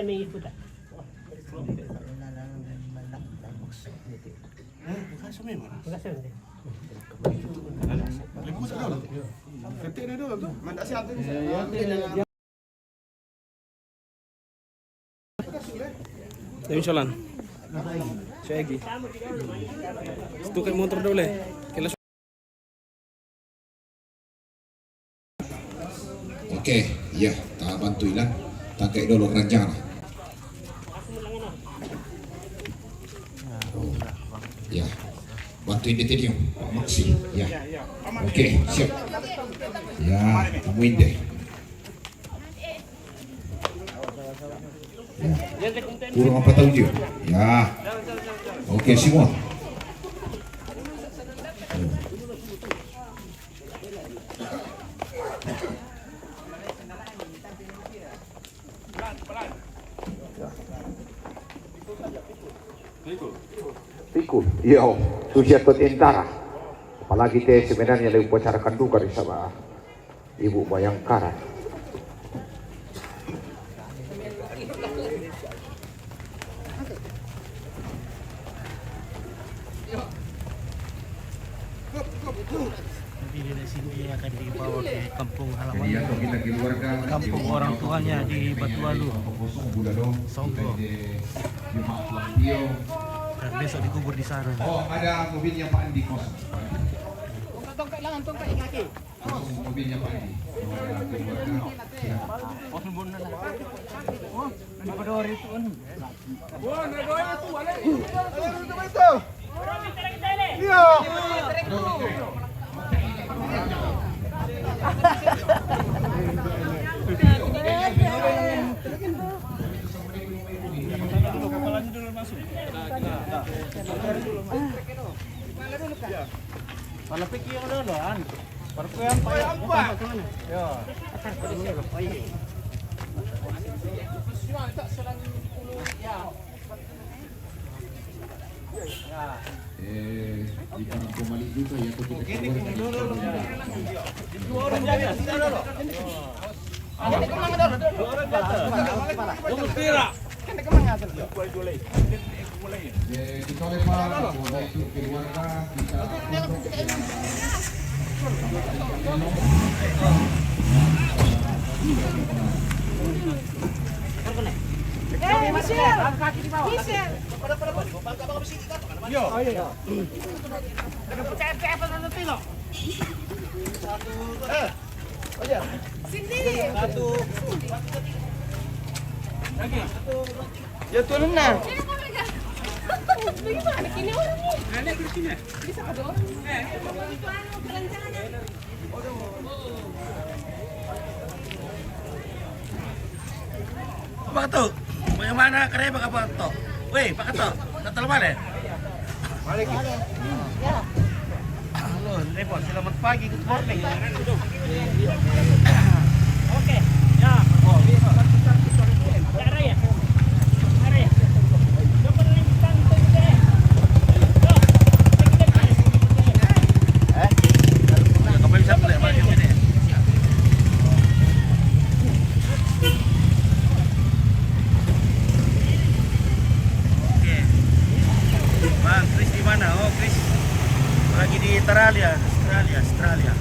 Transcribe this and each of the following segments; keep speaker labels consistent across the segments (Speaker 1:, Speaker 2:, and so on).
Speaker 1: may iputa.
Speaker 2: Bukas may mana?
Speaker 1: Magasan din.
Speaker 2: Bukas ka daw. Ketik na daw tu. Mandak siap tu.
Speaker 3: Dami solan. Saya lagi. Itu kayak motor dulu le. Kila.
Speaker 4: Okey, ya, tak bantu ilan. Tak kayak dulu keranjang. Ya, bantuin dia tadi, Maksi. Ya, okey, siap. Ya, temuin deh. Ya. Kurang apa tahu dia? Ya. Okey semua. Pikul, yo, susia tentara. Apalagi teh sebenarnya dari upacara kanduka di sama Ibu Bayangkara.
Speaker 5: Jadi dari sini dia akan dibawa ke kampung halaman.
Speaker 4: Jadi atau kita keluarkan
Speaker 5: Kampung orang tuanya di Batualu, Songgo. Dan besok dikubur di sana.
Speaker 4: Oh, ada mobilnya Pak Andi kosong.
Speaker 1: Tongkat lang, tongkat kaki.
Speaker 4: Mobilnya Pak Andi.
Speaker 5: Palapik yung ano, an. Para ko yan pa. Yo.
Speaker 4: Di Kampung Malik juga ya kita keluarkan. Kita lempar itu keluarga kita.
Speaker 1: Ya turun na.
Speaker 6: Bagaimana kini orangnya? Bisa ada orang.
Speaker 5: Pak Ketu, bagaimana kerja Pak Ketu? Weh, Pak Ketu, datang mana?
Speaker 2: Balik.
Speaker 5: Halo, repot. Selamat pagi, good morning.
Speaker 1: Oke. Ya. Oh, bisa. Cara ya. Cara ya. Dapat lintang tu deh.
Speaker 5: Kamu bisa boleh balik sini. Oke. Bang, Chris di mana? Oh, Chris lagi di Australia. Australia.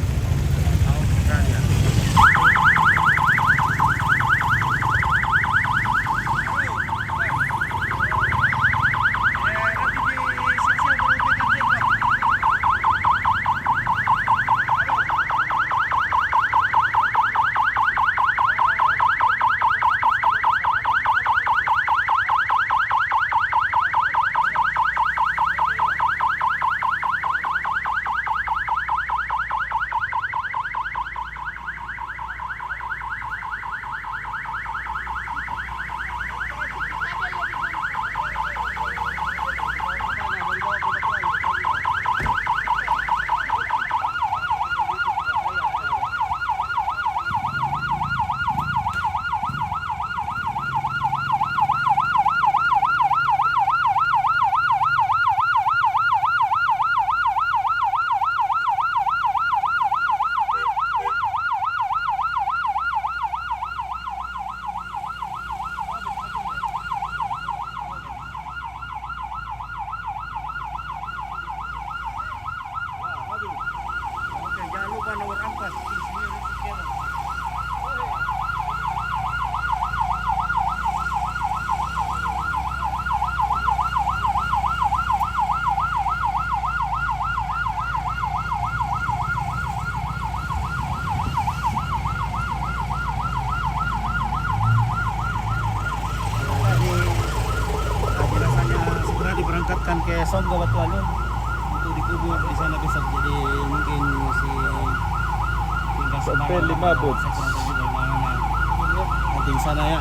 Speaker 5: Batuan ke Sogo Batuan loh. Untuk dikubur di sana besok, jadi mungkin masih tinggal
Speaker 7: Sampai 5 bot.
Speaker 5: Saya kurang tahu juga gimana. Nanti di sana ya.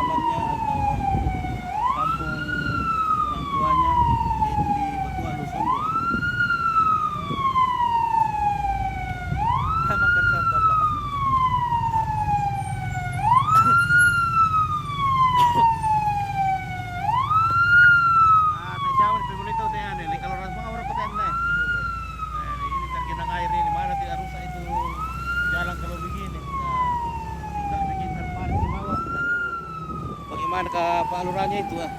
Speaker 5: halamannya atau kampung orang tuanya, yaitu di Batuan Lusonggo. Makan sambal lah. Tayo siya, pinulito tayo yan. Kalau orang mga orang patay na. Ini tergenang air ini, mana tidak rusak itu jalan kalau begini. Nah, tinggal bikin terpal di bawah. Bagaimana ke palurannya itu ah?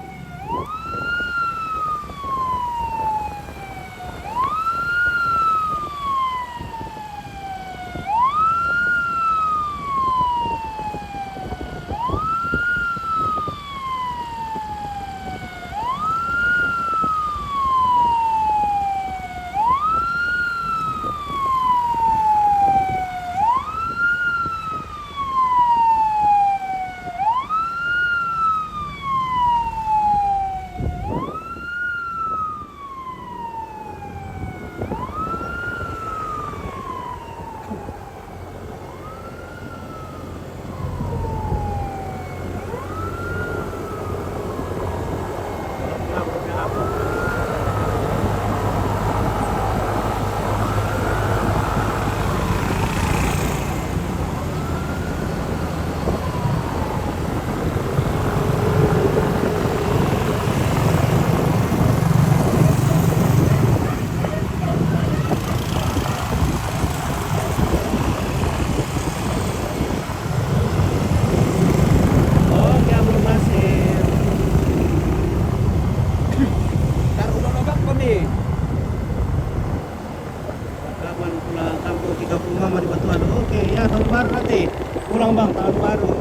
Speaker 5: Pulang bang, tahun baru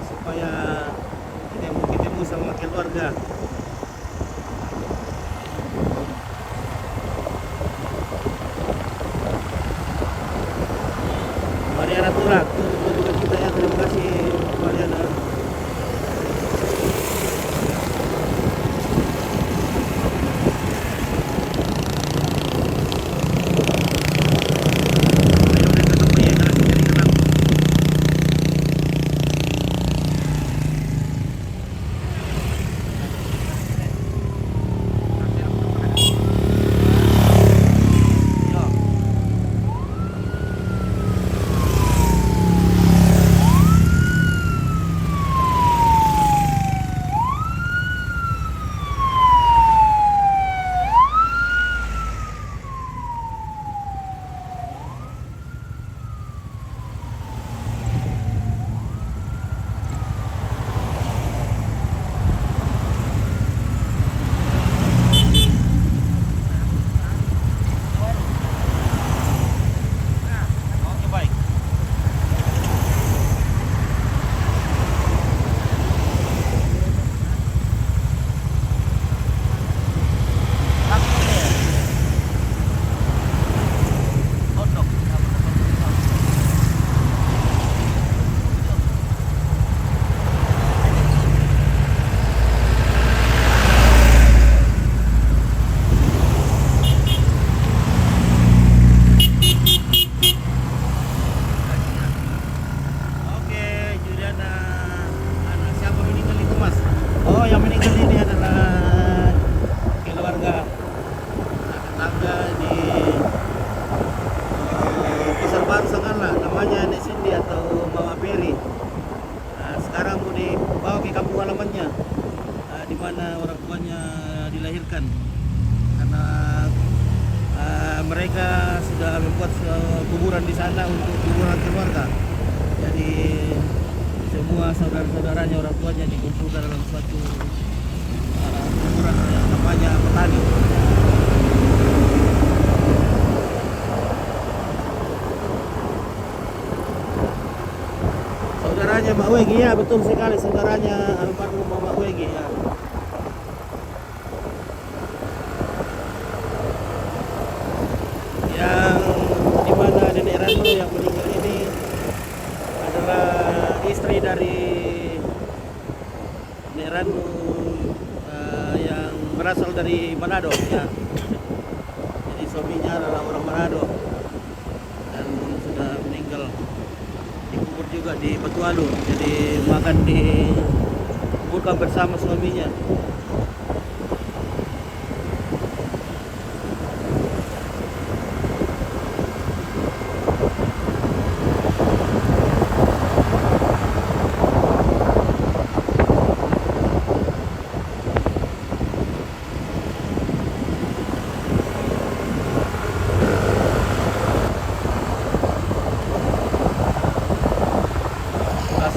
Speaker 5: supaya ketemu sama keluarga. Mariana Turak, juga kita ya, terima kasih Mariana. Di mana orang tuanya dilahirkan, karena mereka sudah membuat kuburan di sana untuk kuburan keluarga. Jadi semua saudara-saudaranya, orang tuanya dikumpulkan dalam suatu kuburan yang namanya petani. Saudaranya Mak Wegi, ya betul sekali, saudaranya almarhum Mak Wegi ya. Yang dimana Nenek Rano yang meninggal ini adalah istri dari Nenek Rano yang berasal dari Manado ya. Jadi suaminya adalah orang Manado dan sudah meninggal. Dikubur juga di Batualu. Jadi makan di buka bersama suaminya.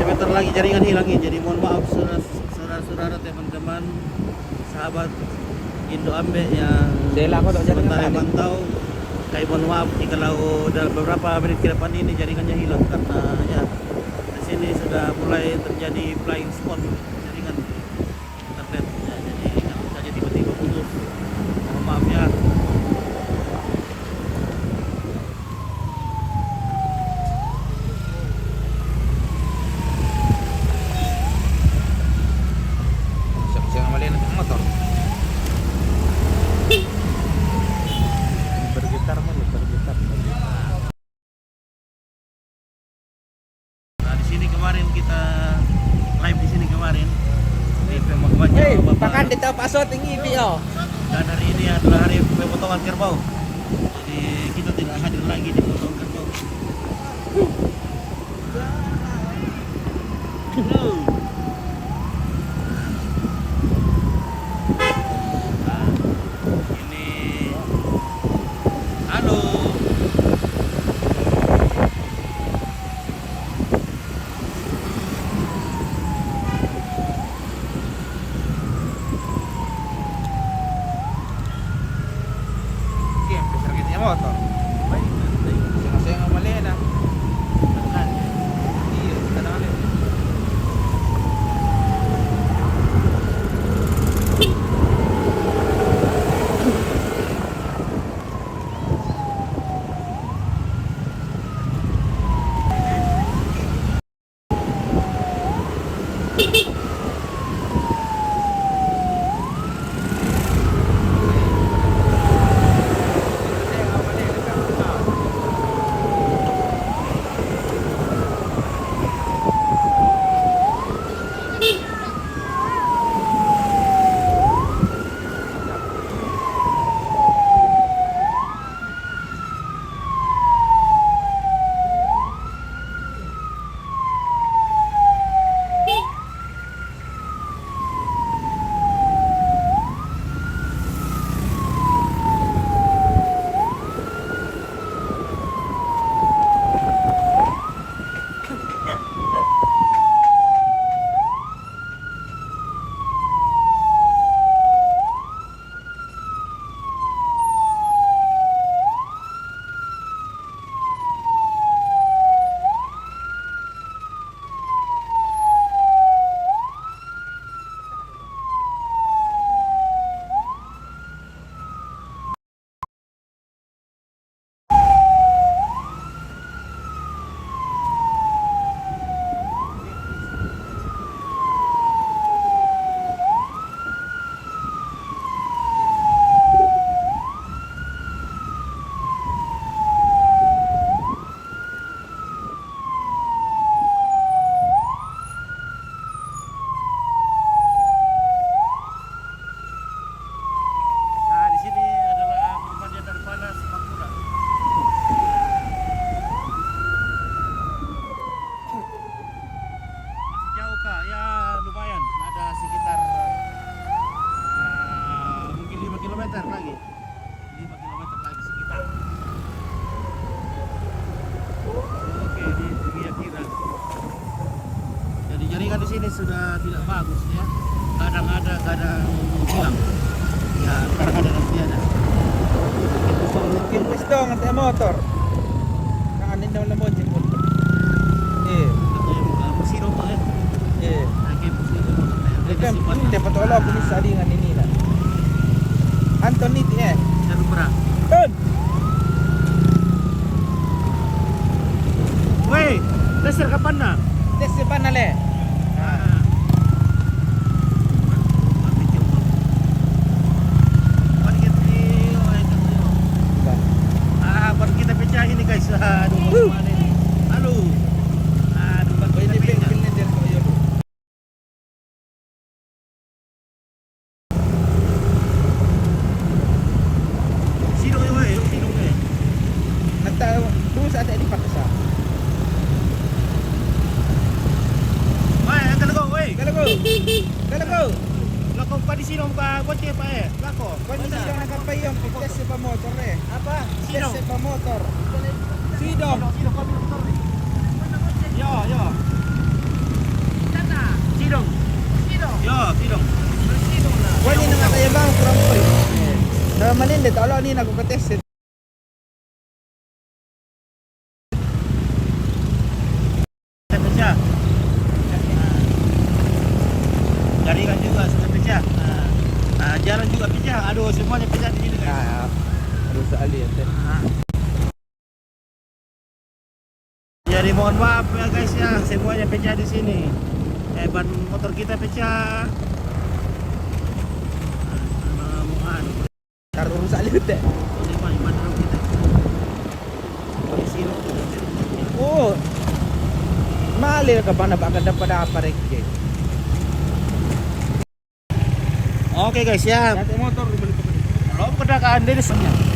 Speaker 5: Sebentar lagi jaringan hilang ya. Jadi mohon maaf saudara-saudara, teman-teman, sahabat Indo Ambe yang sementara mantau. Kami mohon maaf kalau dalam beberapa menit ke depan ini jaringannya hilang karena ya di sini sudah mulai terjadi flying spot jaringan internet. Ya, jadi kalau saja tiba-tiba putus, mohon maaf ya.
Speaker 4: Siang malian ng motor.
Speaker 5: Bergetar mah, bergetar. Nah, di sini kemarin kita live di sini kemarin di pemotongan
Speaker 7: Pakan dito pasot tinggi video.
Speaker 5: dan hari ini adalah hari pemotongan kerbau. Jadi kita tidak hadir lagi di pemotongan kerbau. Ini halo.
Speaker 4: Kim, besar kita yung motor. Siang malian na. Iya, kadang-kadang. Nah, di sini adalah pemandian dari panas Makura. Masih jauh kak, ya lumayan. Ada sekitar mungkin 5 km lagi. 5 km lagi sekitar. Oke, di kira-kira. Jadi jaringan di sini sudah tidak bagus ya. Kadang ada, kadang hilang. Ya, kadang ada nanti ada.
Speaker 7: Kimpis dong ang motor. Kaanin daw lamon si motor. Eh,
Speaker 5: Ito yung musiro to eh.
Speaker 7: eh.
Speaker 5: Lagi musiro to.
Speaker 7: Kan hindi patulog ni salingan ni Nina. Anthony eh.
Speaker 5: Seru bra.
Speaker 7: Good.
Speaker 5: Weh, dasar kapan na?
Speaker 7: Desi panale.
Speaker 5: Baru kita pecahin nih guys. Aduh, mau kemana nih? Halo. Aduh.
Speaker 7: Dalago.
Speaker 5: Lako pa di sino ka kotse pa eh. Lako.
Speaker 7: Pwede na siya nakapayong. Test pa motor eh.
Speaker 5: Apa? Sino?
Speaker 7: Test pa motor. Sidong.
Speaker 5: Sino kami motor ni? Yo, yo. Sidong. Yo, sidong.
Speaker 7: Pwede na nga tayo bang kurang ko eh. Sa malindit, alo ni nagkukatest eh.
Speaker 5: Kata siya. Jaringan juga sudah pecah. Jalan juga pecah. Aduh, semuanya pecah di sini guys.
Speaker 7: Aduh sekali ya.
Speaker 5: Jadi mohon maaf ya guys ya, semuanya pecah di sini. Ban motor kita pecah.
Speaker 7: Taruh rusak lihat deh.
Speaker 5: Ini mana dulu kita? Di sini.
Speaker 7: Oh. Malir ka ba na baka dapat apa rek.
Speaker 5: Oke guys ya.
Speaker 7: Dati motor balik pa.
Speaker 5: Belum kedakaan dari semuanya.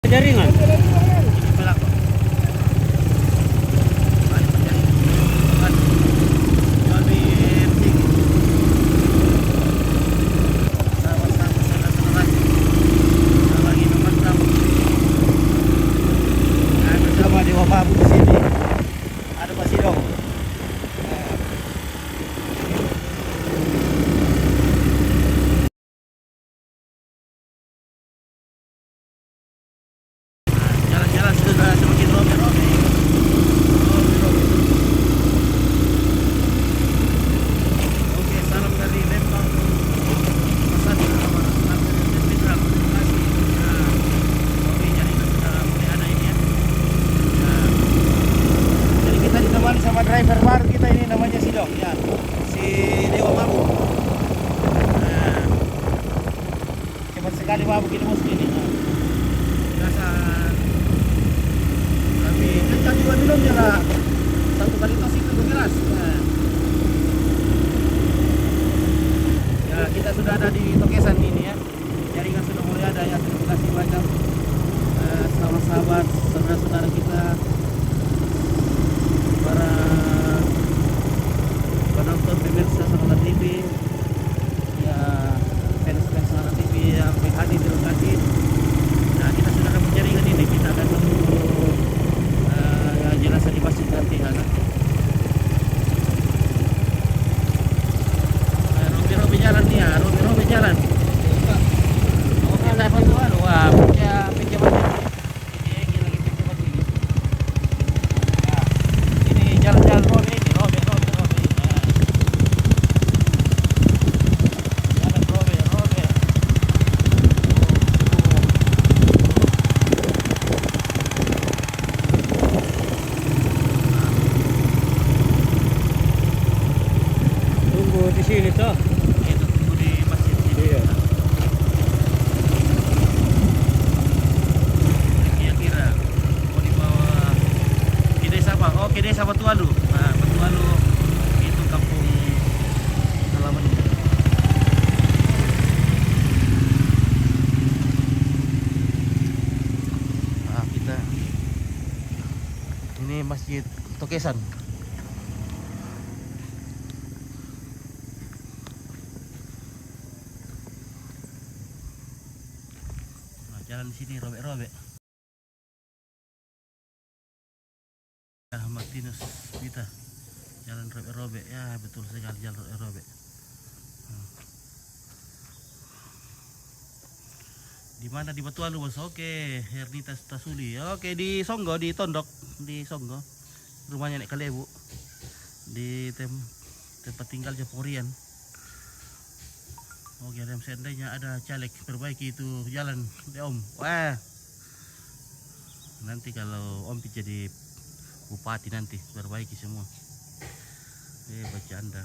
Speaker 1: Jaringan.
Speaker 5: Jalan-jalan sudah semakin rame-rame. Oke, salam dari Lembang. Pesan sama Anton Mitra. Terima kasih. Oke, jadi sudah mulai ada ini ya. Jadi kita ditemani sama driver baru kita ini namanya Sidong ya. Si Dewa Mabu. Cepat sekali Mabu ini bos ini. Biasa kencang juga minumnya lah. Satu kali tos itu bergelas. Ya kita sudah ada di Tokesan ini ya. Jaringan sudah mulai ada ya. Terima kasih banyak sahabat-sahabat, saudara-saudara kita, para penonton pemirsa Sonora TV, ya fans-fans Sonora TV yang hadir di lokasi. Nah kita sudah dapat jaringan ini. Kita akan menunggu jenazah di masjid nanti kan. Robi jalan nih ya, Robi jalan. Oke, saya bantuan. Wah, pecah masjid. Ini lagi pecah masjid. Nah, ini jalan-jalan Robi ini, Robi. Jalan Robi.
Speaker 1: Tunggu di sini toh.
Speaker 5: Itu tunggu di masjid sini.
Speaker 1: Iya.
Speaker 5: Kira-kira mau dibawa ke desa apa? Oh, ke desa Batualu. Nah, Batualu itu kampung halaman ini. Nah, kita ini Masjid Tokesan. Jalan di sini robek-robek. Ya, Martinus Vita. Jalan robek-robek. Ya, betul sekali jalan robek-robek. Di mana di Batualu bos? Oke, Hernitas Tasuli. Oke, di Songgo, di Tondok, di Songgo. Rumahnya Nek Kalebu. Di tempat tinggal Japorian. Oke, dan seandainya ada caleg perbaiki itu jalan deh Om. Wah, Nanti kalau Om Pit jadi bupati nanti perbaiki semua. Baca Anda.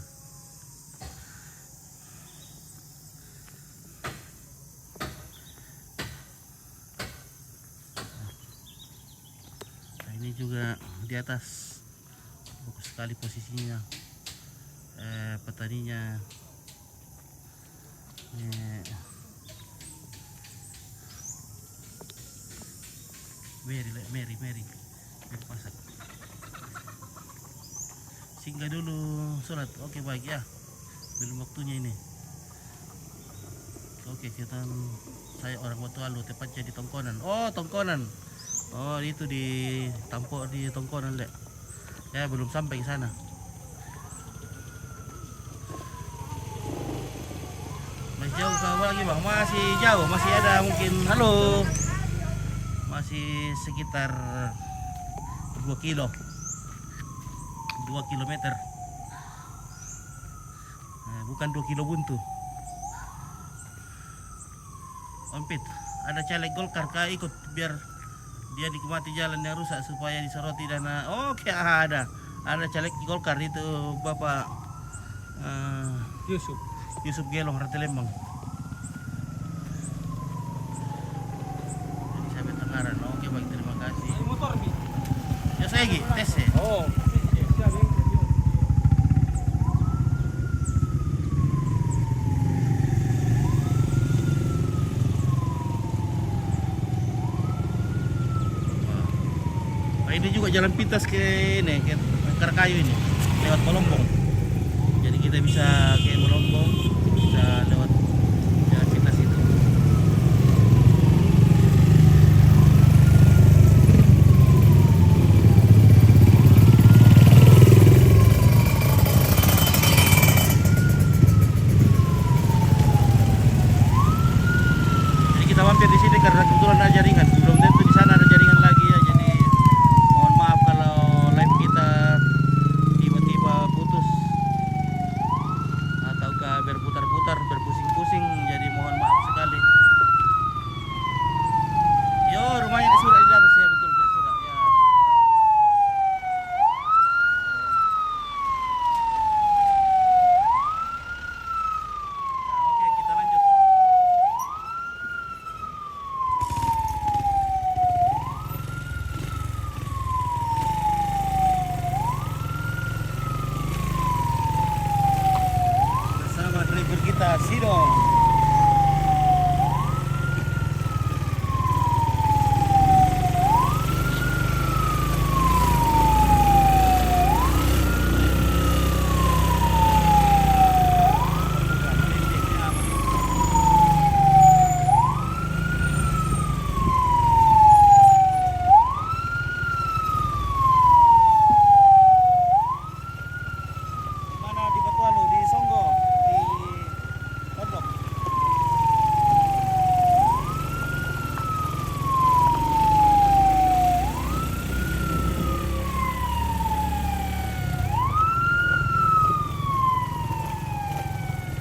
Speaker 5: Nah, ini juga di atas bagus sekali posisinya. Petaninya Mary pasang. Singgah dulu sholat. Oke, baik ya. Belum waktunya ini. Oke, saya orang Batualu, tepatnya di Tongkonan. Oh, Tongkonan. Oh, itu di Tampok di Tongkonan, Lek. Ya, belum sampai ke sana. Masih jauh ke lagi, Bang? Masih jauh, masih ada mungkin. Halo. Masih sekitar 2 kilo. 2 kilometer. Bukan 2 kilo buntu. Om Pit, ada caleg Golkar kah ikut biar dia nikmati jalan yang rusak supaya disoroti dana. Oke, ada caleg Golkar itu Bapak Yusuf Gelong Rati Lembang. Jadi sampai Tengaran. Oke, baik, terima kasih.
Speaker 1: Motor bi.
Speaker 5: Ya saya lagi tes ya.
Speaker 1: Oh.
Speaker 5: Ini juga jalan pintas ke ini, ke Karakayu ini, lewat Molombong. Jadi kita bisa ke Molombong, bisa lewat jalan pintas itu. Jadi kita mampir di sini karena kebetulan ada jaringan. Belum tentu di sana ada jaringan lagi ya. Jadi mohon maaf kalau live kita tiba-tiba putus ataukah berputar-putar, berpusing-pusing, jadi mohon maaf sekali. Yo, rumahnya di Surak di atas ya, betul, di Surak ya, di Surak. Nah, oke, kita lanjut. Bersama driver kita Sidong. Mana di Batualu, di Songgo, di Pondok.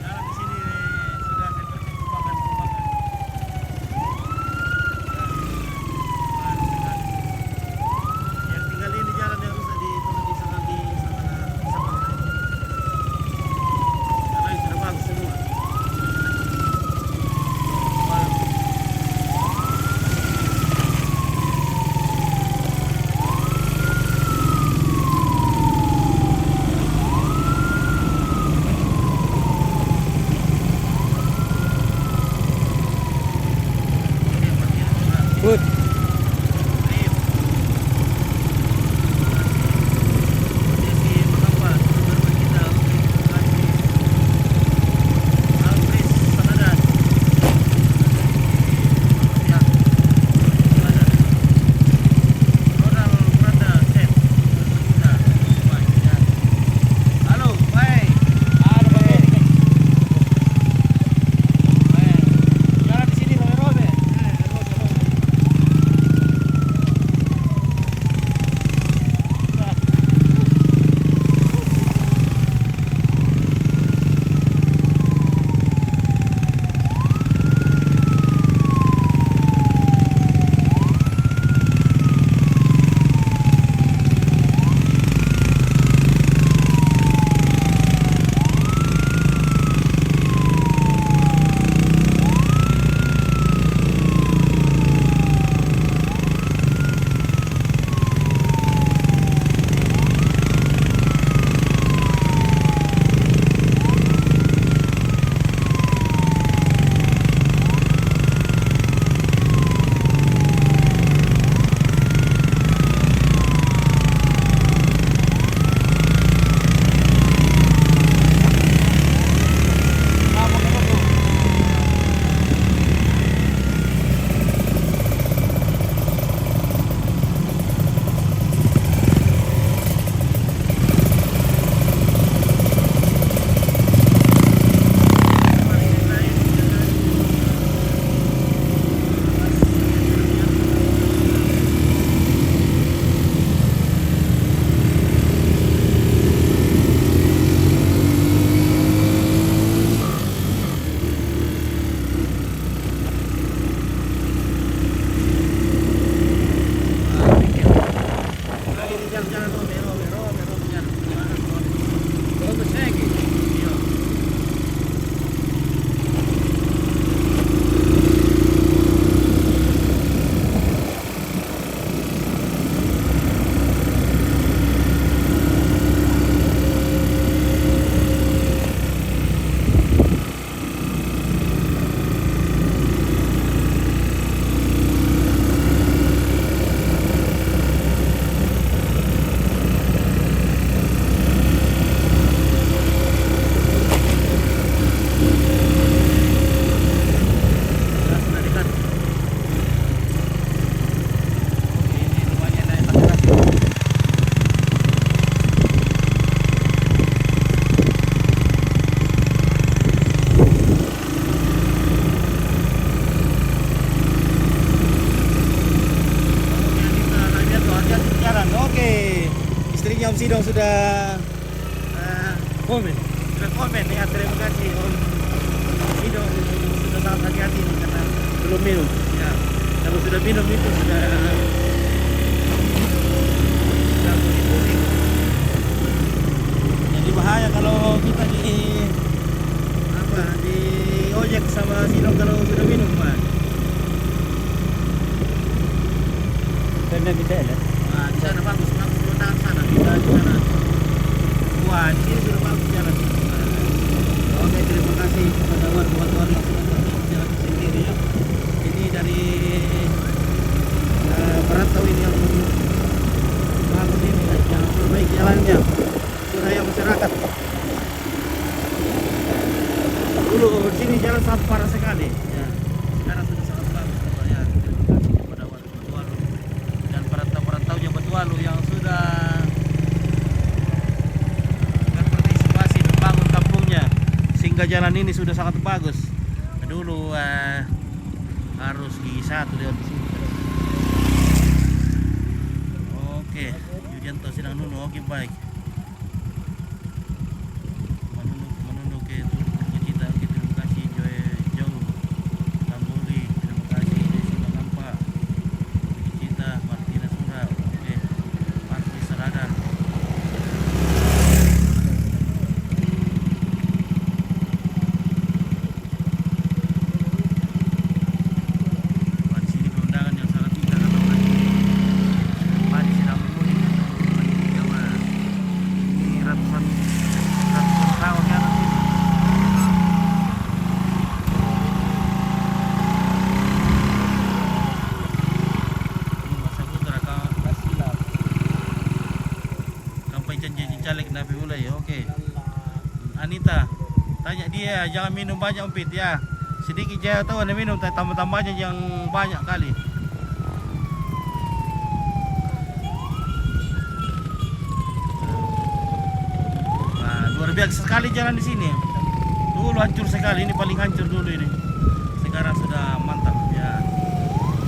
Speaker 5: Jalan di sini sudah seperti tumpangan-tumpangan. Yang tinggal ini jalan yang rusak di sana di sana. Karena ini sudah bagus semua.
Speaker 3: Good.
Speaker 5: Jalan di sini sampai Robe.
Speaker 4: Sidong sudah
Speaker 3: Komen.
Speaker 4: sudah komen ya, terima kasih Om Sidong sudah sangat hati-hati nih karena
Speaker 3: Belum minum.
Speaker 4: ya kalau sudah minum itu sudah kuning. Jadi bahaya kalau kita di ojek sama Sidong kalau sudah minum Pak.
Speaker 3: Karena bisa ya.
Speaker 4: Nah, di sana bagus letakkan sana, tidak di sana. Wah, di sini sudah bagus jalan. Oke, terima kasih kepada warga-warga yang sudah berjalan sendiri ya. Ini dari perantau ini yang bagus ini, yang perbaiki jalannya. Suraya masyarakat. Dulu di sini jalan sangat parah sekali. Ya, sekarang sudah sangat bagus. Ya, terima kasih kepada warga Batualu dan perantau-perantaunya Batualu yang sudah berpartisipasi membangun kampungnya sehingga jalan ini sudah sangat bagus. Dulu harus gigi satu lewat di sini. Oke, Yudianto sedang nunu. Oke, baik. Menunu ke Cita. Oke, terima kasih Jauh Tambuli, terima kasih Desi Lampa, Cita Martina Sura. Oke, Marti Serada. Di sini pemandangan yang sangat indah atau padi sedang menguning ini ratusan tahun yang atas ini. Ini masa putra Kasilam sampai janji caleg Nabi Ulay. Oke, Anita tanya dia jangan minum banyak umpit ya, sedikit dia tahu anda minum tambah-tambahnya yang banyak kali. Nah, luar biasa sekali jalan di sini. Dulu hancur sekali, ini paling hancur dulu ini. Sekarang sudah mantap ya.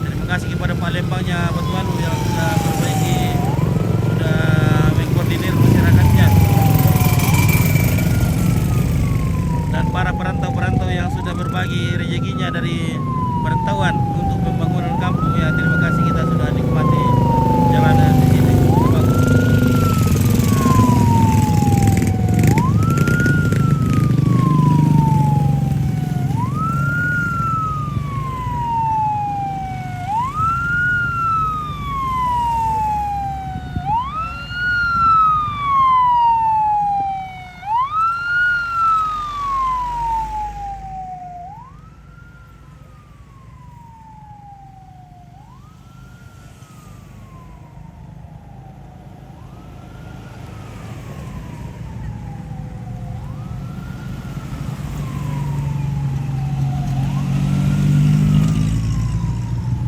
Speaker 4: Terima kasih kepada Pak Lembangnya Batualu yang sudah perbaiki, sudah mengkoordinir masyarakatnya. Dan para perantau-perantau yang sudah berbagi rezekinya dari perantauan untuk pembangunan kampung ya, terima kasih, kita sudah nikmati jalanan di sini. Bagus.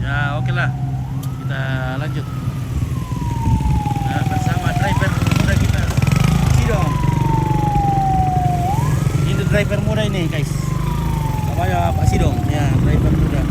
Speaker 4: Ya, oke lah, kita lanjut bersama driver muda kita, Sidong. Ini driver muda ini guys, namanya Pak Sidong ya, driver muda.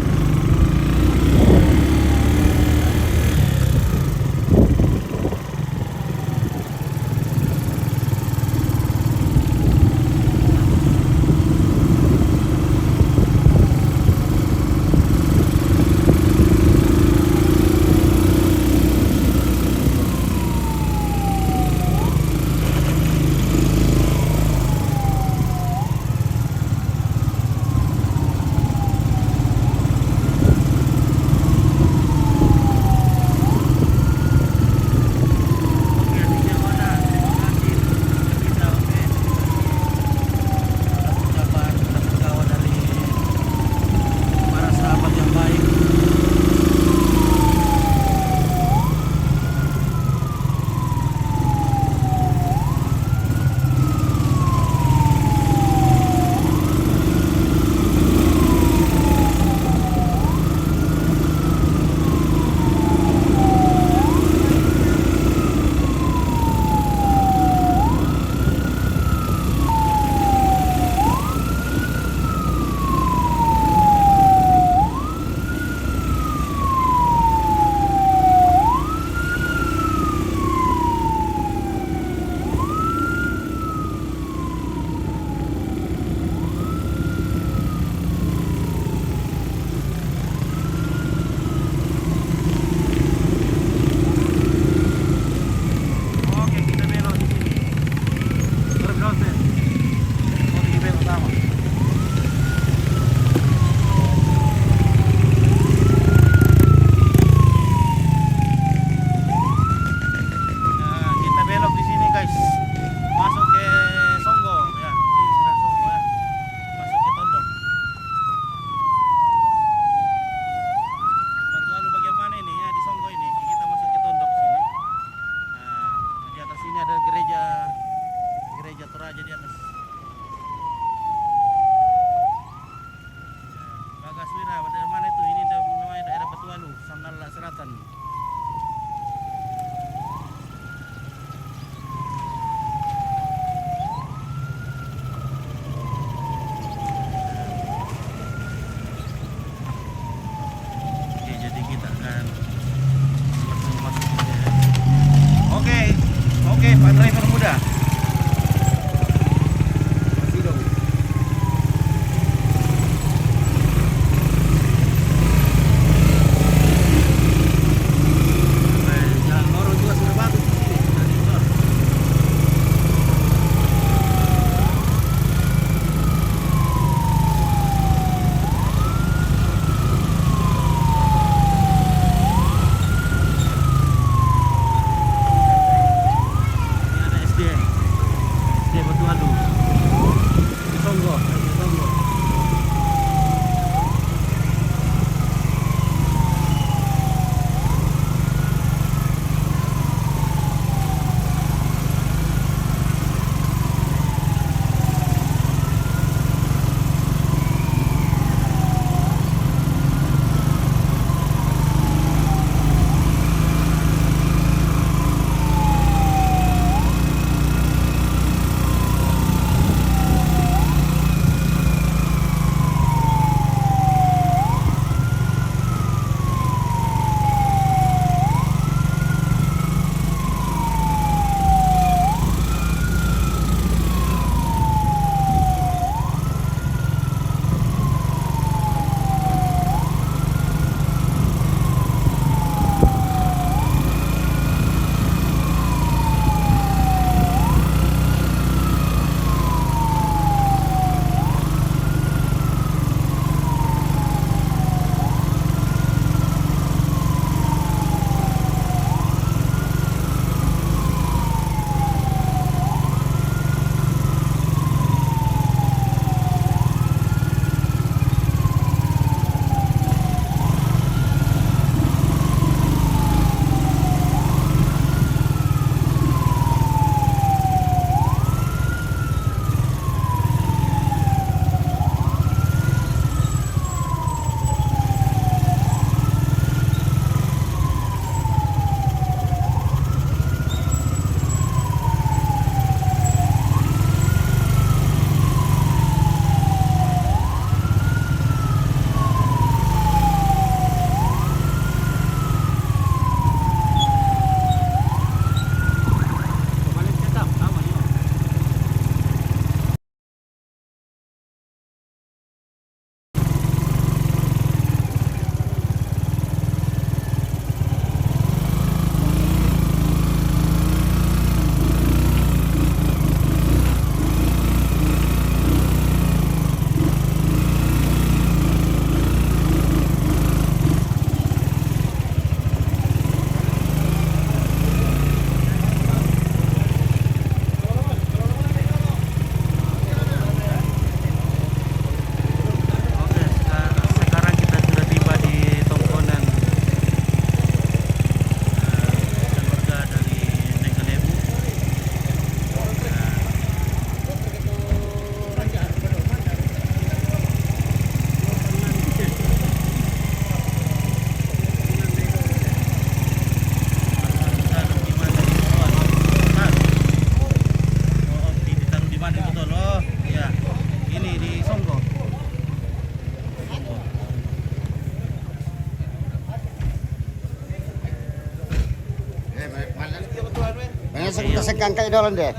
Speaker 8: Saya sekan kayak dolan deh.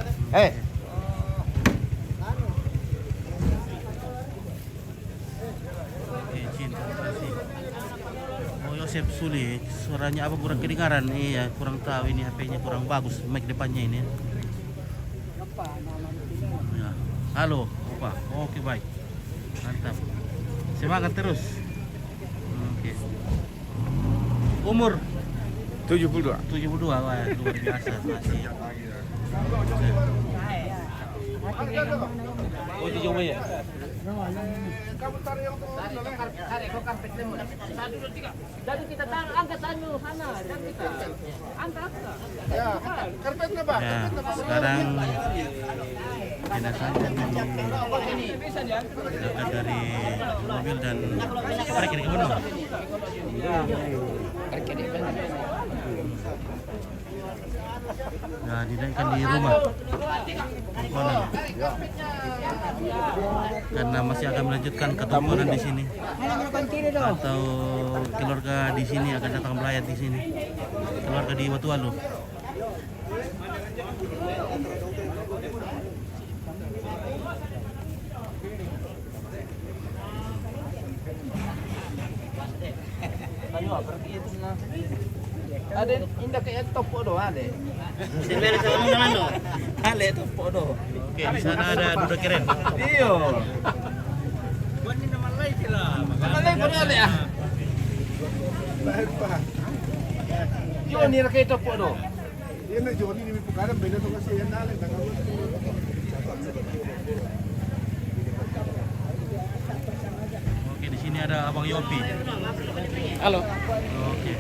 Speaker 4: Izin kasih. Oh Yosep Suli, suaranya apa kurang kedengaran? Iya, kurang tahu ini HP-nya kurang bagus, mic depannya ini. Ya. Halo, Opa. Oke, baik. Mantap. Semangat terus. Oke. Umur
Speaker 2: 72.
Speaker 4: 72, wah, luar biasa masih. Oh, di Jawa ya?
Speaker 6: Jadi kita angkat anu sana, kan kita angkat.
Speaker 2: Ya, karpetnya Pak.
Speaker 4: Ya, sekarang jenazahnya diangkat dari mobil dan tarik ke mana? Nah, dinaikkan di rumah Tongkonan. Karena masih akan melanjutkan ke Tongkonan di sini. Atau keluarga di sini akan datang melayat di sini. Keluarga di Watualu.
Speaker 7: Ada indah kayak topo do ada.
Speaker 4: Sini sama mana lo?
Speaker 7: Ale topo do.
Speaker 4: Oke, di sana ada Duda Keren.
Speaker 7: Iyo. Malay pun ada ya.
Speaker 2: Lahir Pak.
Speaker 7: Yo ni kayak topo do.
Speaker 2: Yan na Johnny ni Pukara, beda to kasi yan nalang tangawin.
Speaker 4: Oke, di sini ada Abang Yopi.
Speaker 7: Halo.
Speaker 4: Oke.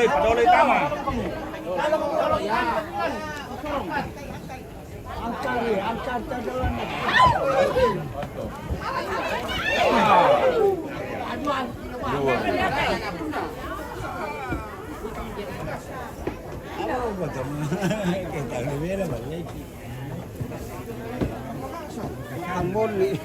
Speaker 1: Padolay tama.
Speaker 8: Ambon nih.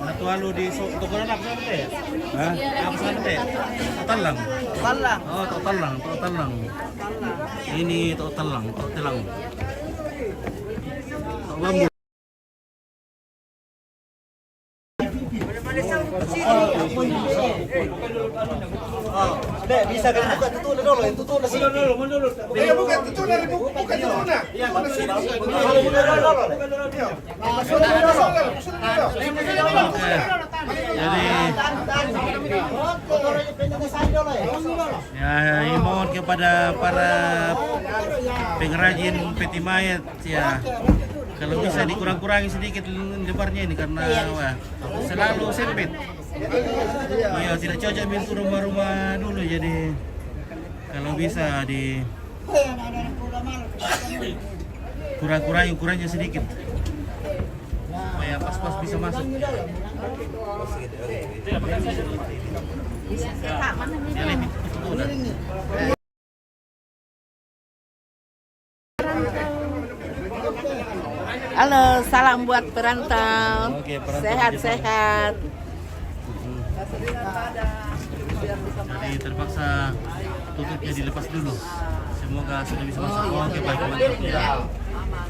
Speaker 4: Watualu di Tongkonan apa sana teh? Hah? Apa sana teh? Total lang. Oh, total lang. Ini total lang. Bambu.
Speaker 8: Bisa kan buka tutup dulu, tutup nasi.
Speaker 2: Bukan itu na rin, bukan itu na.
Speaker 4: Jadi ya imbauan kepada para pengrajin peti mayat ya, kalau bisa dikurang-kurangi sedikit lebarnya ini karena wah, selalu sempit. Iya, tidak cocok untuk rumah-rumah dulu, jadi kalau bisa di kurang-kurangi ukurannya sedikit supaya pas-pas bisa masuk. Ya, lebih itu udah.
Speaker 6: Halo, salam buat perantau.
Speaker 4: Oke, perantau
Speaker 6: Sehat-sehat.
Speaker 4: Jadi terpaksa tutupnya dilepas dulu. Semoga sudah bisa masuk. Oh, oke, baik, mantap.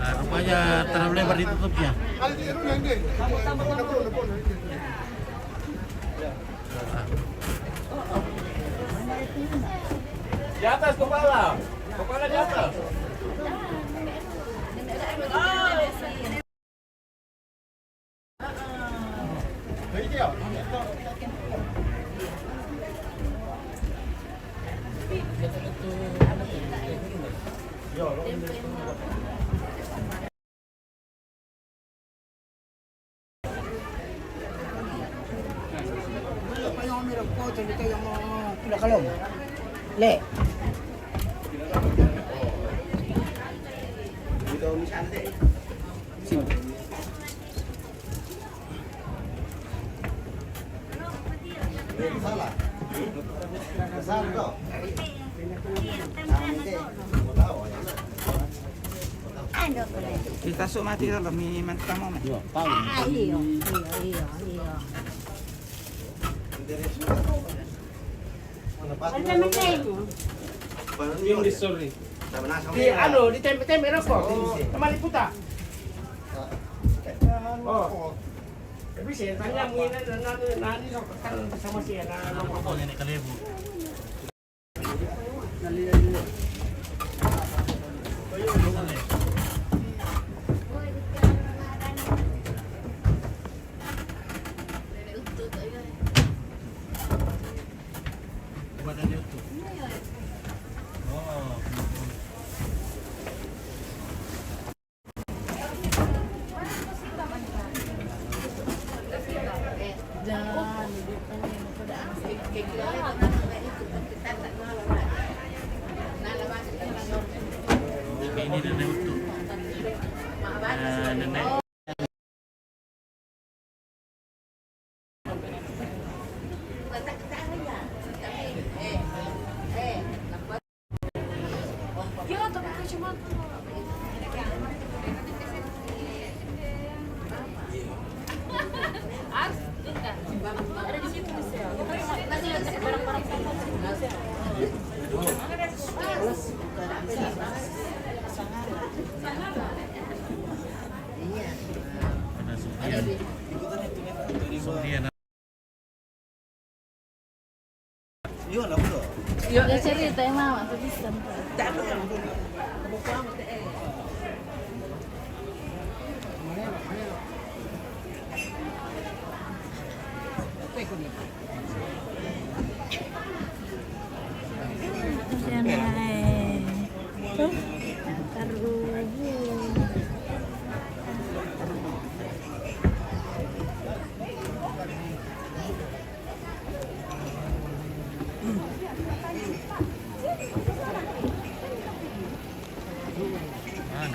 Speaker 4: Nah, rupanya terlalu lebar ditutupnya.
Speaker 1: Di atas kepala. Kepala di atas.
Speaker 7: Le. Kita sok mati kalau mi mantap mau.
Speaker 3: Dua tahun.
Speaker 6: Iya, iya, iya.
Speaker 1: Yung sorry. Di ano, di tempe-tempe rokok. Teman puta. Oh. Tapi saya tanya mungkin nani kan sama siya na
Speaker 4: Rokok ini kalebu. Ini nenek utuh. Nenek. Ada Supriyan.
Speaker 6: Dia cerita yang mama tuh bisa.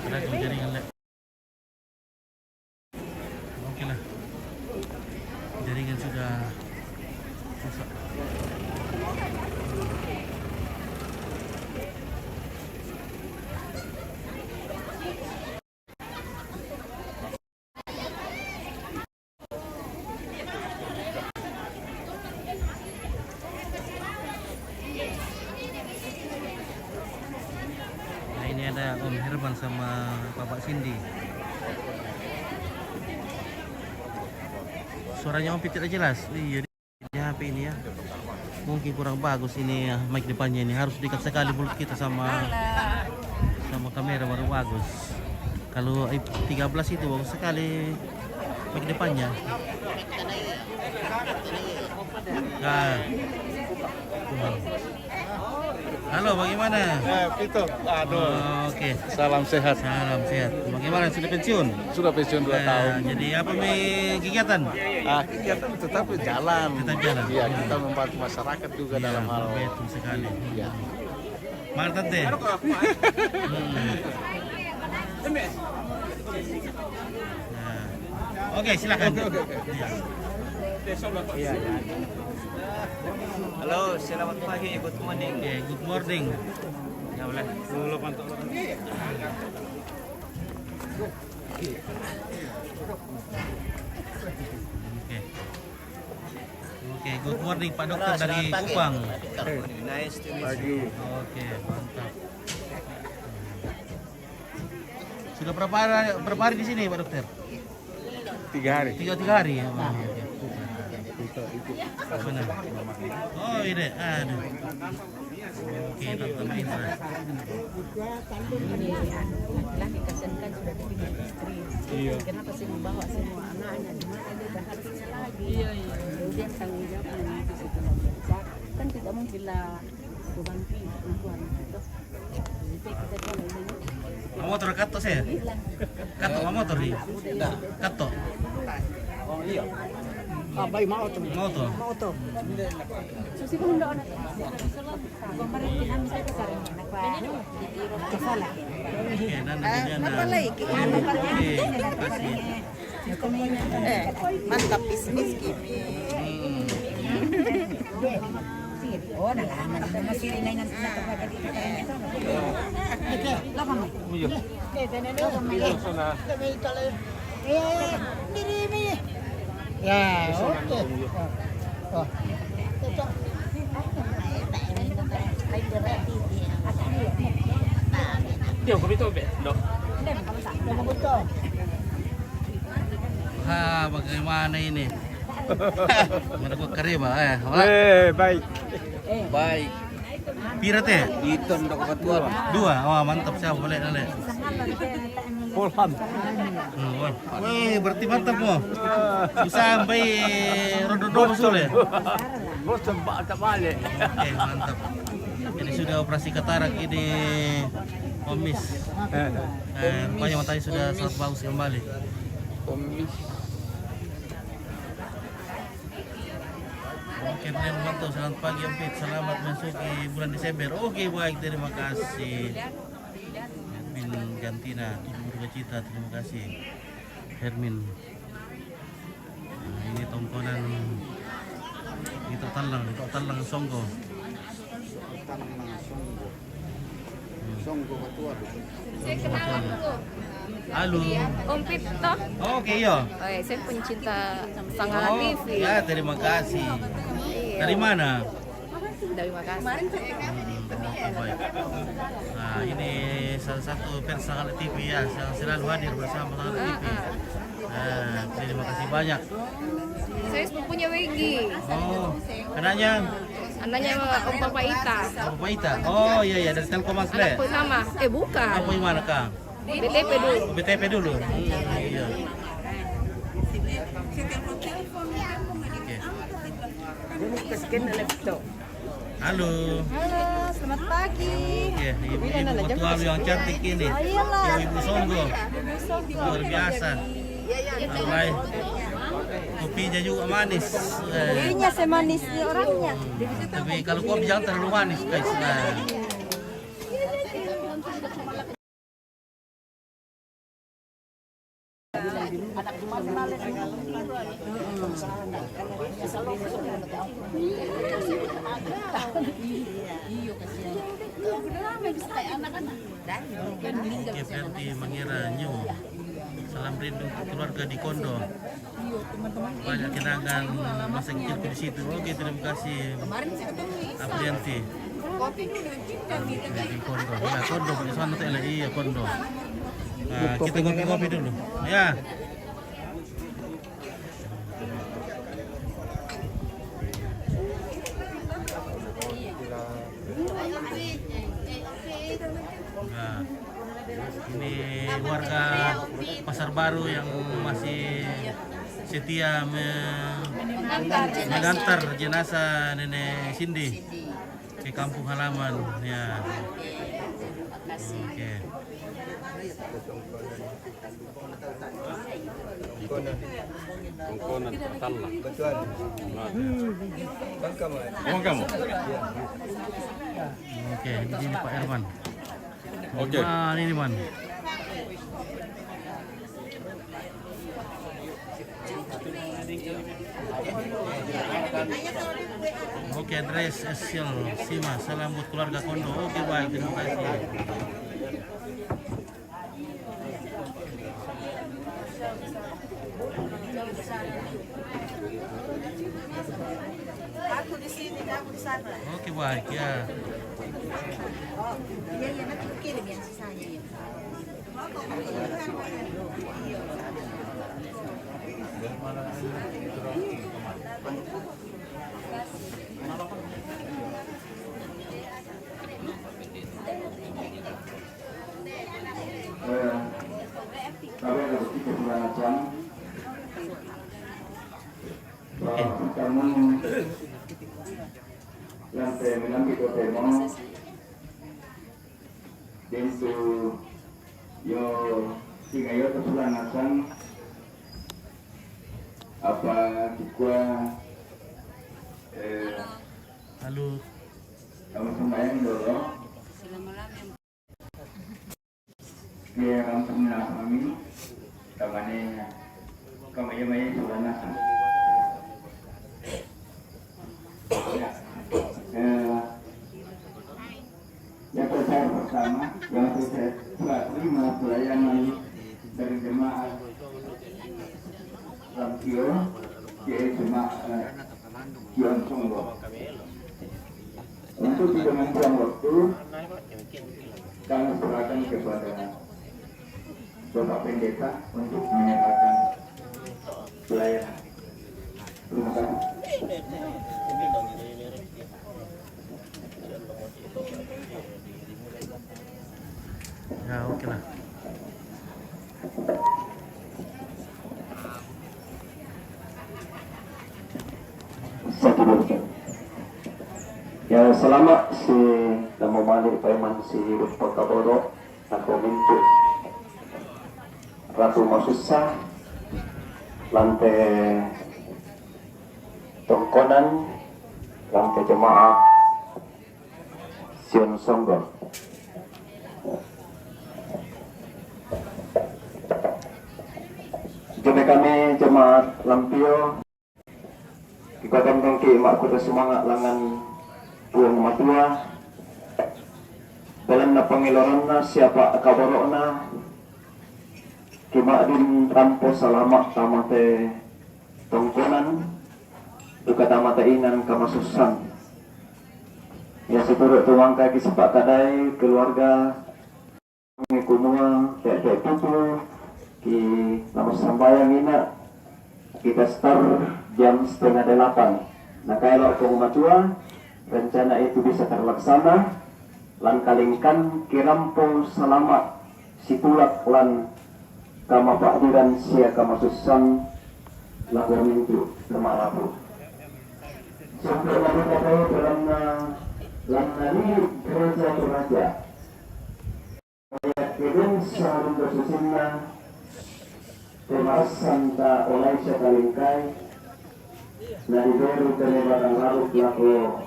Speaker 4: Kena jaringan lab. Oke lah. Jaringan sudah rusak. Ini ada Om Herman sama Bapak Cindy. Suaranya Om tidak jelas. Iya di HP ini ya. Mungkin kurang bagus ini ya, mic depannya ini harus dekat sekali mulut kita sama kamera baru bagus. Kalau 13 itu bagus sekali mic depannya. Nah. Halo, bagaimana?
Speaker 2: Itu, aduh.
Speaker 4: Oh, oke.
Speaker 2: Salam sehat.
Speaker 4: Salam sehat. Bagaimana? Sudah pensiun?
Speaker 2: Sudah pensiun 2 tahun.
Speaker 4: Jadi apa kegiatan?
Speaker 2: Kegiatan tetap jalan.
Speaker 4: Tetap jalan.
Speaker 2: Iya, kita membantu masyarakat juga dalam hal.
Speaker 4: Betul sekali.
Speaker 2: Iya.
Speaker 4: Mantap deh. Nah. Oke, silakan.
Speaker 7: Iya. Halo, selamat pagi, good morning.
Speaker 4: Oke, good morning.
Speaker 7: Ya boleh. Dulu pantau.
Speaker 4: Oke. Oke, good morning Pak Dokter dari Kupang.
Speaker 8: Nice to
Speaker 2: Pagi.
Speaker 4: Oke, mantap. Sudah berapa hari di sini Pak Dokter?
Speaker 2: 3 hari.
Speaker 4: Tiga hari ya. Mana? Oh ini, aduh. Oke, nonton Indra.
Speaker 6: Laki-laki kasihan kan sudah dibikin istri.
Speaker 3: Iya.
Speaker 6: Kenapa sih membawa semua anaknya? Di mana dia ada hatinya lagi? Iya. Kemudian tanggung jawabnya nanti setelah besar kan tidak mungkin lah beban perempuan itu. Jadi kita jalan ini.
Speaker 4: Motor kato saya. Kato motor nih. Kato.
Speaker 8: Abay mau tuh.
Speaker 4: Motor.
Speaker 6: Susi pun tidak ada. Kemarin kami saya kesal. Kesalah.
Speaker 4: Oke, nana Juliana. Oke, kasih.
Speaker 7: Mantap bisnis kimi.
Speaker 6: Oh, nalaman na masih rin na sa pagkakit dito kaya ito. Lapang mo.
Speaker 3: Yo, kami to be. Dok.
Speaker 4: Bagaimana ini? Menurut Kariba
Speaker 3: Baik.
Speaker 8: Baik.
Speaker 4: Pira teh?
Speaker 8: Hitam dak ketua.
Speaker 4: 2. Wah, mantap siapa boleh nale.
Speaker 3: Pulham.
Speaker 4: Wih, berarti mantap mo. Bisa sampai rodo-rodo sulit.
Speaker 3: Bos tak balik.
Speaker 4: Oke, mantap. Ini sudah operasi katarak ini Omis. Rupanya matanya sudah sangat bagus kembali. Oke, Brian membantu. Selamat pagi, Ampit. Selamat memasuki bulan Desember. Oke, baik. Terima kasih. Hermin Gantina, Tujuh Cita. Terima kasih. Hermin. Nah, ini tongkonan. Itu talang Songgo.
Speaker 2: Songgo ketua.
Speaker 9: Saya kenalan dulu.
Speaker 4: Halo.
Speaker 9: Om Pip toh?
Speaker 4: Oke, yo.
Speaker 9: Oh, ya, saya pencinta Sanggalan TV.
Speaker 4: Ya, terima kasih. Dari mana?
Speaker 9: Dari Makassar.
Speaker 4: Baik. Nah, ini salah satu fans Sanggalan TV ya, yang selalu hadir bersama Sanggalan TV. Nah, terima kasih banyak.
Speaker 9: Saya sepupunya Wegi.
Speaker 4: Oh, anaknya
Speaker 9: Anaknya Om Papa Ita.
Speaker 4: Bapak Ita. Oh iya iya, dari Telkom Asle.
Speaker 9: Anak pertama. Bukan.
Speaker 4: Apa yang mana Kang?
Speaker 9: BTP dulu.
Speaker 4: BTP dulu. Iya. Oke. Halo.
Speaker 9: Halo, selamat pagi.
Speaker 4: Ya, ibu ketua yang cantik ini. Ibu Songgo. Luar biasa. Alay. Kopinya juga manis.
Speaker 9: Kopinya semanis orangnya.
Speaker 4: Tapi kalau kopi jangan terlalu manis, guys. Nah. Oke, berarti mengira New. Salam rindu untuk keluarga di Kondo. Banyak kenangan masa kecilku di situ. Oke, terima kasih. Aprianti. Di Kondo. Ya, Kondo di sana tuh iya Kondo. Nah, kita ngopi-ngopi dulu. Ya. Nah, ini warga Pasar Baru yang masih setia mengantar jenazah Nenek Cindy ke kampung halaman. Ya. Oke. Oke, ini Pak Herman. Oke. Ini Man. Oke, Andres Esil Sima, salam buat keluarga Kondo. Oke, baik, terima kasih. Oke baik ya.
Speaker 9: Iya, iya, nanti kirim yang sisanya ya.
Speaker 2: Kami ada berpikir macam kamu yang terminal kita temo dentro yo singayo kesulanasan apa kita
Speaker 4: Halo.
Speaker 2: kamu sembahyang dulu dia kamu kami kamane kamaya sulanasan yang saya pertama yang saya terima pelayanan dari jemaat Lampio yaitu jemaat Kion Songgo. Untuk tidak membuang waktu, kami serahkan kepada Bapak Pendeta untuk menyerahkan pelayanan. Terima kasih.
Speaker 4: Ya oke lah.
Speaker 10: Ya selama si Namo Mali Paiman si Rupa Kaboro aku mintu Ratu Masusa lantai Tongkonan lantai jemaah Sion Songgo. Jome kami jemaat Lampio Kikuatan kongki mak kuda semangat langan puang matua dalam na pangiloran na siapa kabarok na kima din tampo salamat tamate Tongkonan duka tamate inan kamasusan ya seturut tuang kaki sepak kadai keluarga ngikunua tek tutu ki nama sambayang ina kita start jam 7:30. Nah kalau matua rencana itu bisa terlaksana lan kalingkan kirampo selamat situlak lan kama pakdiran sia kama susan lagu minggu kemarapu sampai lalu kadai dalam lan nani gereja raja ayat kedun sahurun dosusinna Temas Santa Olaisha Kalingkai Nadiberu Tenebarang Larut Lako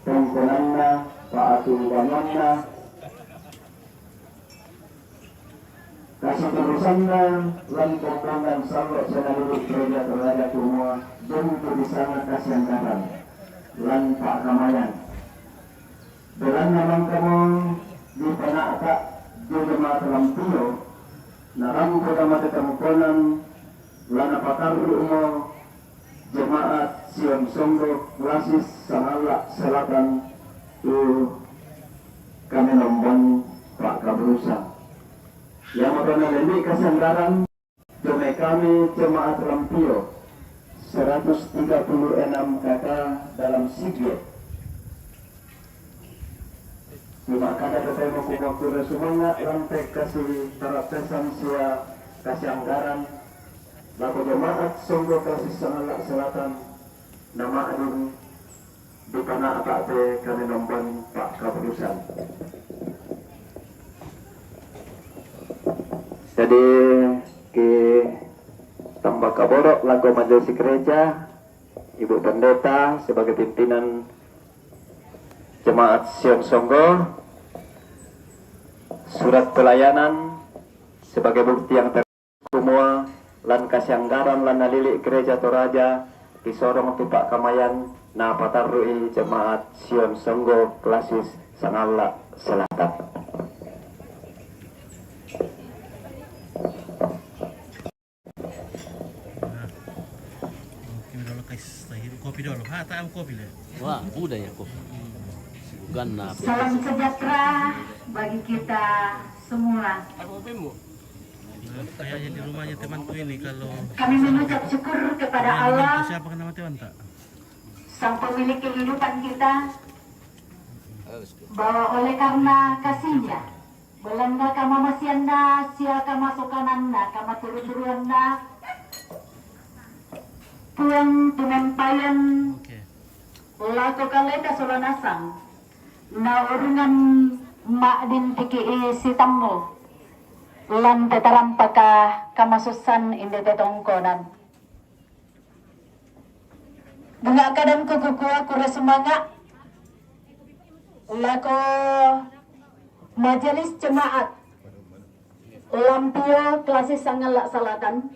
Speaker 10: Tongkonanna Pak Atung Bamanna Kasih terusanna Lan Tongkongan Salok Senalurut Gereja Terlaga Tumua Bentuk di sana Kasiangkaran Lan Pak Kamayan Belan namang kamu Di Panaka Di Jemaat Lampio Narang pertama Tongkonan Lana Pataru Umo Jemaat Sion Songgo Lasis Sangalak Selatan tu kami nombon Pak Kabrusa yang makanya lebih kesenggaran demi kami Jemaat Lampio 136 kakak dalam Sigit cuma kada ketemu waktu semangat lantai kasih terapesan sia kasih anggaran laku jemaat Songgo Kasih Sangalak Selatan nama adun di panah apa kami nombon Pak Kabrusan. Jadi ke Tambak Kaborok laku majelis gereja Ibu Pendeta sebagai pimpinan Jemaat Sion Songgo surat pelayanan sebagai bukti yang semua lan kasanggaran lan nalilik gereja Toraja disorong tupak kamayan na patarui Jemaat Sion Songgo Klasis Sangalak Selatan.
Speaker 4: Oke, udah guys, kopi dulu. Tak kopi deh.
Speaker 8: Wah, udah ya kok. Ganap.
Speaker 6: Salam sejahtera bagi kita semua.
Speaker 4: Kayaknya di rumahnya temanku ini kalau
Speaker 6: Kami mengucap syukur kepada Allah,
Speaker 4: siapa nama teman tak?
Speaker 6: Sang pemilik kehidupan kita, bahwa oleh karena kasihnya, belanda kama masianda, sia kama sokananda, kama turu-turuanda, tuang tumempayan, lako kalenda solanasang, na urungan mak din tiki si tammo, lan tetarampaka kamasusan indi tetongkonan. Bunga kadang kukukuha kura semangat lako majelis jemaat Lampio klasis sangalak salatan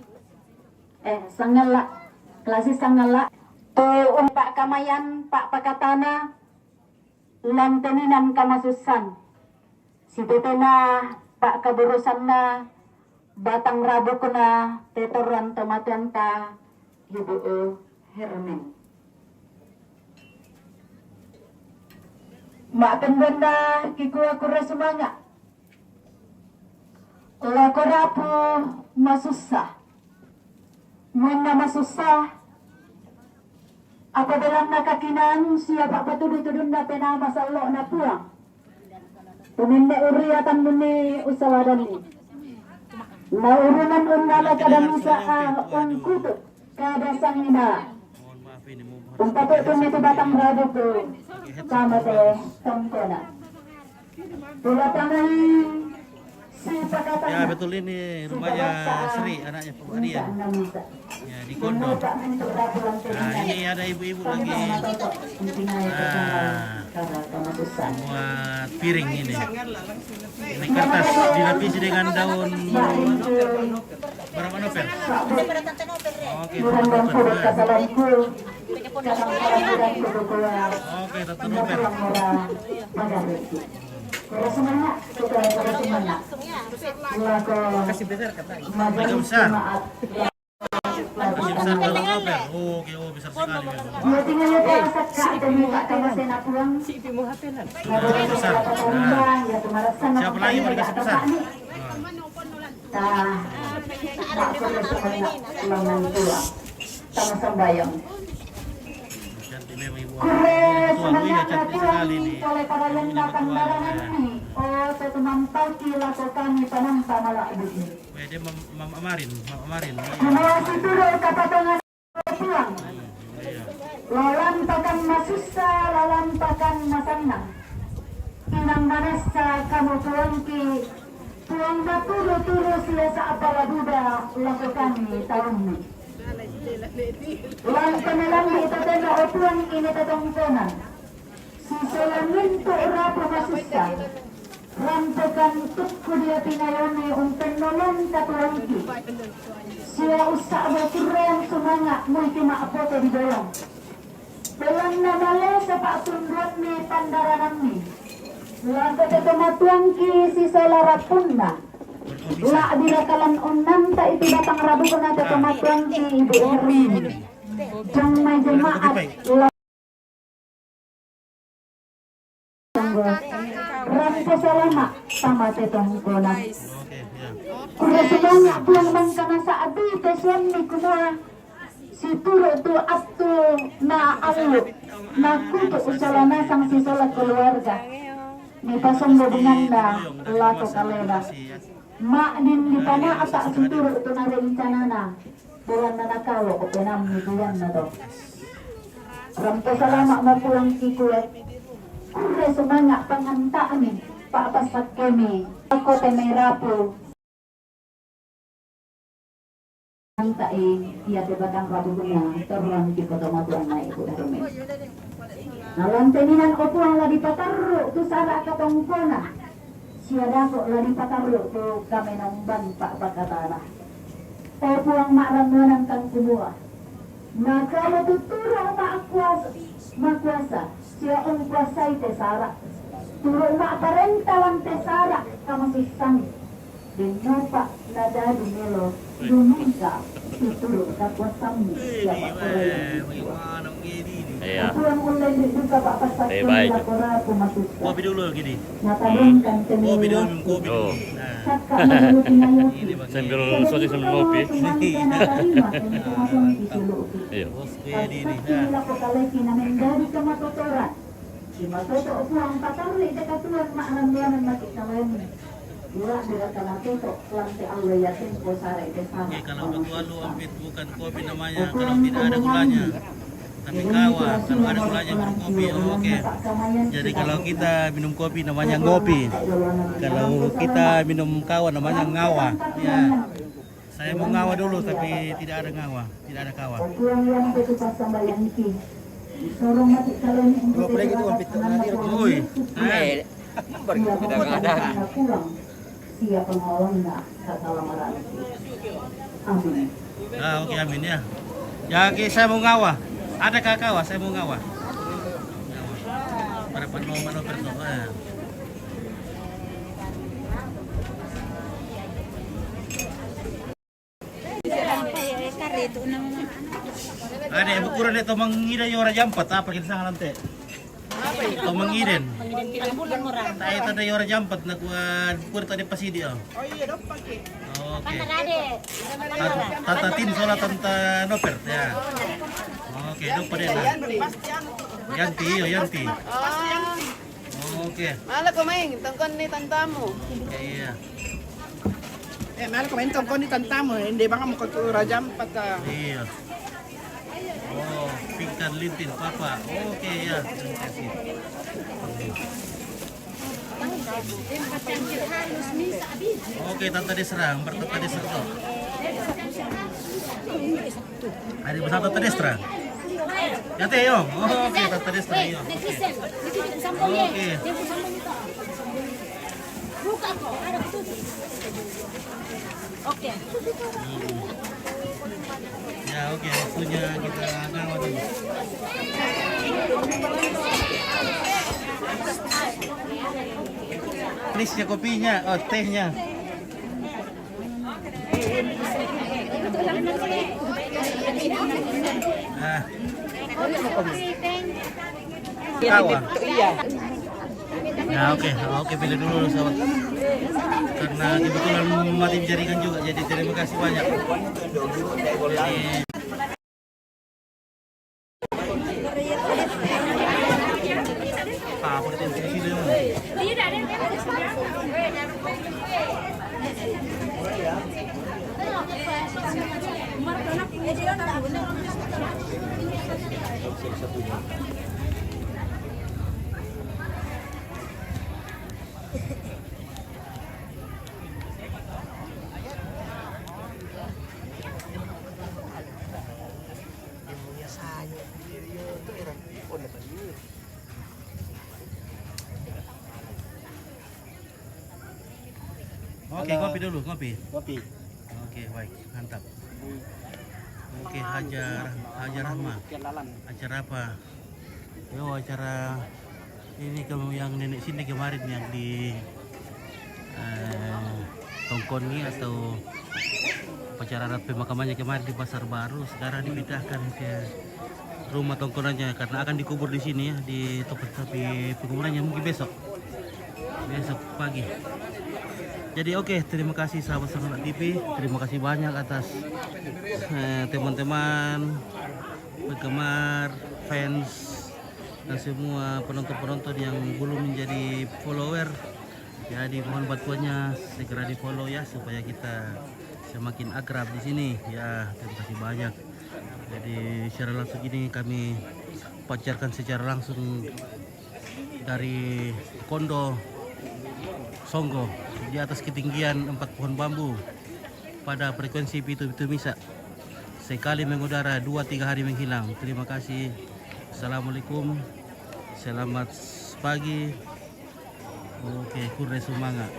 Speaker 6: sangalak klasis sangalak tu Pak Kamayan Pak Pakatana lanteninan kamasusan si tetena Pak Kaburusanna batang rabu kuna tetoran tomatuan ka Ibu Hermen. Makan benda kikuah kura semangat. Lako rapu masusah. Muna masusah. Apabila nakakinan siapa patudu-tudun na pena masalo na puang. Tuminde uriatan muni usawadan ni. Naurunan unala kadang usaha ungkutuk kadasang ina. Umpato ito batang rado ko sama teh tongkona. Tulatangay si pakatan.
Speaker 4: Ya betul ini rumahnya Sri, anaknya Pak Adian. Ya di Kondo. Nah ini ada ibu-ibu lagi buat piring ini. Ini kertas dilapisi dengan daun berapa novel? Oke, oke, satu novel.
Speaker 7: Kasih besar katanya.
Speaker 4: Agak besar. Masih besar dalam novel. Oke, oh besar sekali.
Speaker 3: Si Ipi mau hapelan.
Speaker 4: Besar. Nah, siapa lagi mau dikasih besar?
Speaker 6: Sama sembayang.
Speaker 4: Cantik memang ibu.
Speaker 6: Kure
Speaker 4: Tuan Wina cantik sekali nih.
Speaker 6: oleh para yang makan barangan ini. Oh, teman pagi lakukan kami penampa malah ini.
Speaker 4: Dia Mama Marin.
Speaker 6: Menawasi turun kapatongan pulang. Lalampakan masusa, lalampakan masanang. Inang manasa kamu tuangki. Tuang na turu-turu sila sa apala duda lakukan ni tahun ni. Lang kanilang ito din na opuan ini tatongkonan. Sisulangin to urapo masusa. Rampokan tukko dia pinayoni penolong katuangki. Siya usa mo kurang sumanga mo kimaapoto di doyong. Dalam namale sa paatunduan ni pandaranan ni. Lang katamatuangki si solarapun na. La dirakalan onanta itu datang rabu kena katamatuangki Ibu Hermin. Jang may jemaat rampo salama sama tetong kona. Kuda sebanyak pulang bangkana saat itu suami kumua si turo tu astu na alu na kutu usalana sang si solat keluarga. Ni pasang hubungan na lato kalena. Mak din di pana atak si turo tu na rencana na bulan na nakalo o penam ni bulan na to. Rampo salama mapulang kikuet. Kuda semangat panganta amin, papasak kami, ako temerapo. Anta iya de batang rabu guna, terang di potomatuan na Ibu Hermen. Nalanteninan opo ang ladi patarro, tu sara katongkona. Siya ko ladi patarro, tu kami namban Pak Pakatana. Opo ang marangunan kang kumuha. Maka matuturang makuasa. Siya ang kuasay tesara. Turo maaparenta lang tesara kamasusan.
Speaker 3: Dinupa nada dumelo Dumisa Tuturo Kapwa Samni Siapa
Speaker 4: Bagaimana begini nih?
Speaker 8: Iya.
Speaker 3: Aturan online juga Pak Pasar
Speaker 8: Baik.
Speaker 3: Lapora Pemasukan
Speaker 4: Kopi dulu gini.
Speaker 3: Natadongkan
Speaker 4: Kopi dulu,
Speaker 3: cemil
Speaker 4: kopi dulu.
Speaker 8: Oh.
Speaker 4: Nah,
Speaker 3: Kakak menurut Inayoki
Speaker 4: ini pakai
Speaker 8: Sambil sosis sambil ngopi. Iya.
Speaker 4: bos kayak ini.
Speaker 3: Pasti lakukan lagi namin dari kematotoran. Si matoto upuang patarli dekatuan maknambianan mati kalayan. Dua direkan matoto lantai Allah yakin posare desana.
Speaker 4: Oke, kalau betul lu ampit bukan kopi namanya, kalau tidak ada gulanya. Tapi kawa, kalau ada gulanya baru kopi. Oke. Jadi kalau kita minum kopi namanya ngopi. Kalau kita minum kawa namanya ngawa. Ya. Saya mau ngawa dulu tapi tidak ada ngawa, tidak ada kawa.
Speaker 3: Upuang yang betul pas sambayan ki. Sorong mati kalayan untuk
Speaker 4: Uy.
Speaker 3: pulang. Siap pengolongnya kata lamaran. Amin.
Speaker 4: Ah, oke, amin ya. Ya, oke, saya mau ngawa. Ada kawa, saya mau ngawa. Para penolong berdoa. Ada yang ukuran itu mengida yora jampat apa kita sangat nanti. Atau mengiden. Saya tadi yora jampat nak buat ukur tadi pasidi oh.
Speaker 7: Oh iya dong pakai.
Speaker 4: Oke. Tata tin sola tanta noper ya. Oke, dong pada na. Yanti, yo yanti. Oke.
Speaker 6: Malah kumain, tangkon ni tantamu.
Speaker 4: Iya.
Speaker 7: Mahal ko main tongkon ni tantamu, hindi ba ka makaturo jam pata.
Speaker 4: Iya. Oh, pingkan lintin papa. Oke ya, terima kasih. Oke, tante diserang, bertata diserang. Ada besar tante diserang. Ya teh yo. Oke, tante diserang yo. Oke.
Speaker 9: Oke.
Speaker 4: Ya oke, waktunya kita ngawat dulu. Manisnya kopinya, oh tehnya. Ah. Kawa. Ya oke pilih dulu sahabat. Karena kebetulan mati jaringan juga, jadi terima kasih banyak. Apa di sini? Oke, ngopi dulu, ngopi. Oke, baik, mantap. Oke, Hajar Rahma. Acara apa? Yo, acara ini kamu yang nenek sini kemarin yang di Tongkoni atau acara adat pemakamannya kemarin di Pasar Baru, sekarang dipindahkan ke rumah tongkonannya karena akan dikubur di sini ya, di tapi penguburannya mungkin besok pagi. Jadi oke, terima kasih sahabat Sanganak TV, terima kasih banyak atas teman-teman, penggemar, fans, dan semua penonton-penonton yang belum menjadi follower. Jadi mohon bantuannya segera di follow ya supaya kita semakin akrab di sini ya. Terima kasih banyak. Jadi secara langsung ini kami pacarkan secara langsung dari Kondo Songgo di atas ketinggian 4 pohon bambu pada frekuensi Pitu-Pitu Misa. Sekali mengudara 2-3 hari menghilang. Terima kasih. Assalamualaikum. Selamat pagi. Oke, kurre semangat.